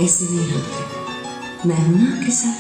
ऐसे नहीं होते। मैं हूं ना आपके साथ।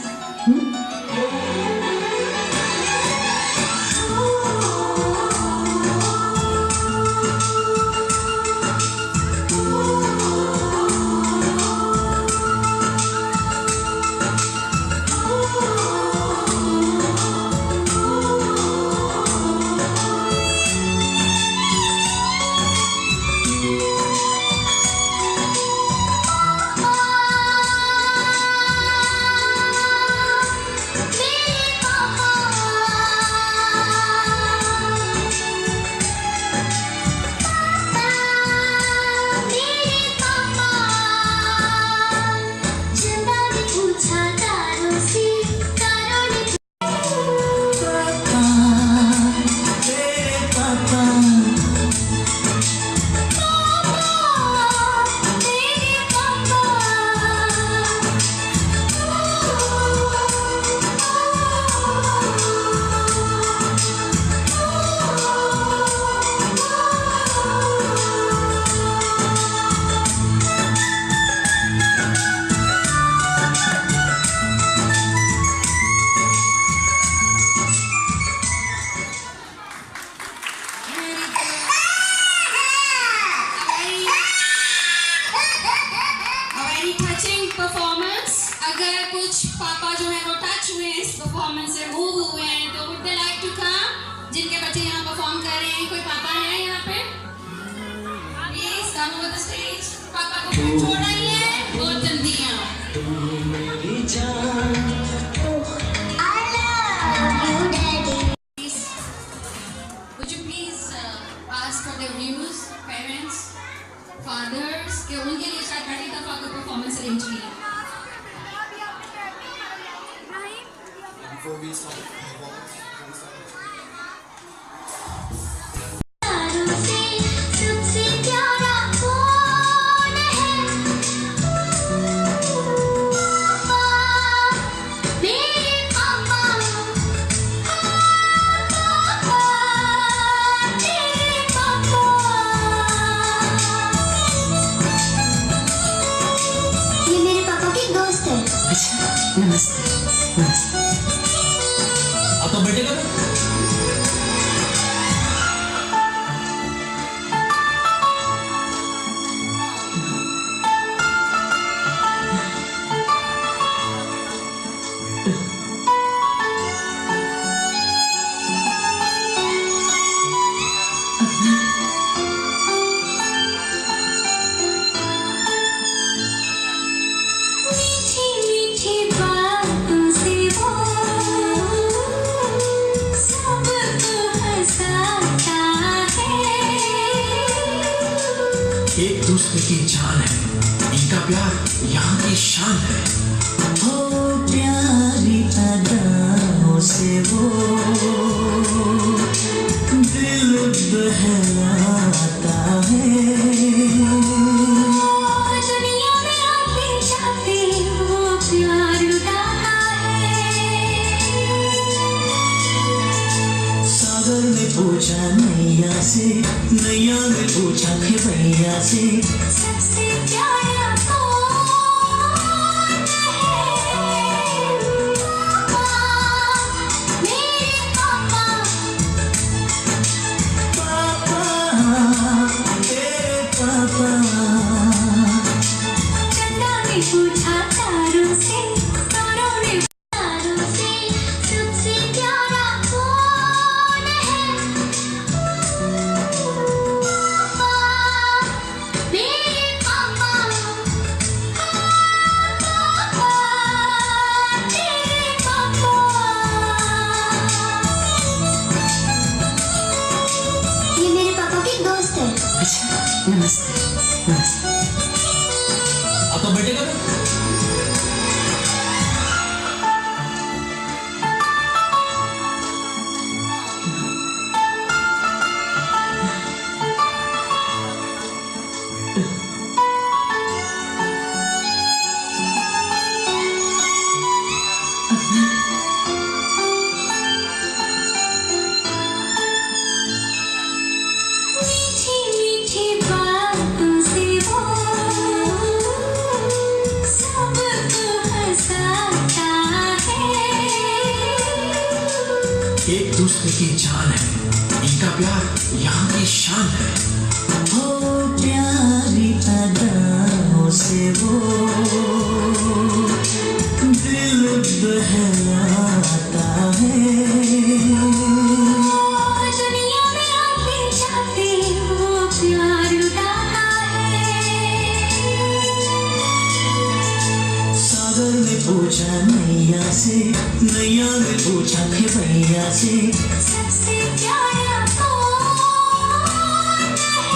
परफॉर्मेंस। अगर कुछ पापा जो है वो टच हुए इस परफॉर्मेंस से, मूव हुए हैं, तो would they like to come? जिनके बच्चे यहाँ परफॉर्म कर रहे हैं, कोई पापा है यहाँ पे? Please come over the stage. पापा को कोई छोड़ रही है बहुत जल्दी यहाँ। Would you please ask for their views, parents, fathers, कि उनके लिए शायद पहली दफा कोई परफॉर्मेंस अरेंज की है। Before we start performance, नमस्ते। नमस्ते। आपका बेटे का एक दूसरे की जान है, इनका प्यार यहाँ की शान है। हो प्यारी अदाओं से वो दिल बहलाता है। दुनिया में आते जाते वो प्यार उड़ाता है। सागर ने पूछा नैया से, नैया ने पूछा कि भैया से, सबसे प्यारा कौन है? मेरे पापा, तेरे पापा। चंदा ने पूछा तारों से, तारों ने तारों से, सबसे प्यारा कौन है? मेरे पापा, तेरे पापा। ये मेरे पापा की दोस्त है। अच्छा, नमस्ते। नमस्ते। आपका बेटे का मीठी मीठी बातों से वो एक दूसरे की जान है, इनका प्यार यहाँ की शान है। हो प्यारी अदाओं से वो दिल बहलाता है। दुनिया में आते जाते वो प्यार लुटाता है। सागर ने पूछा नैया से, नैया ने पूछा भैया से, सबसे प्यारा कौन है?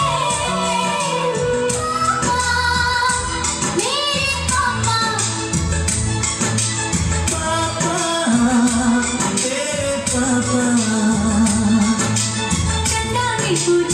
पापा, मेरे पापा। पापा तेरे पापा। चंदा ने पूछा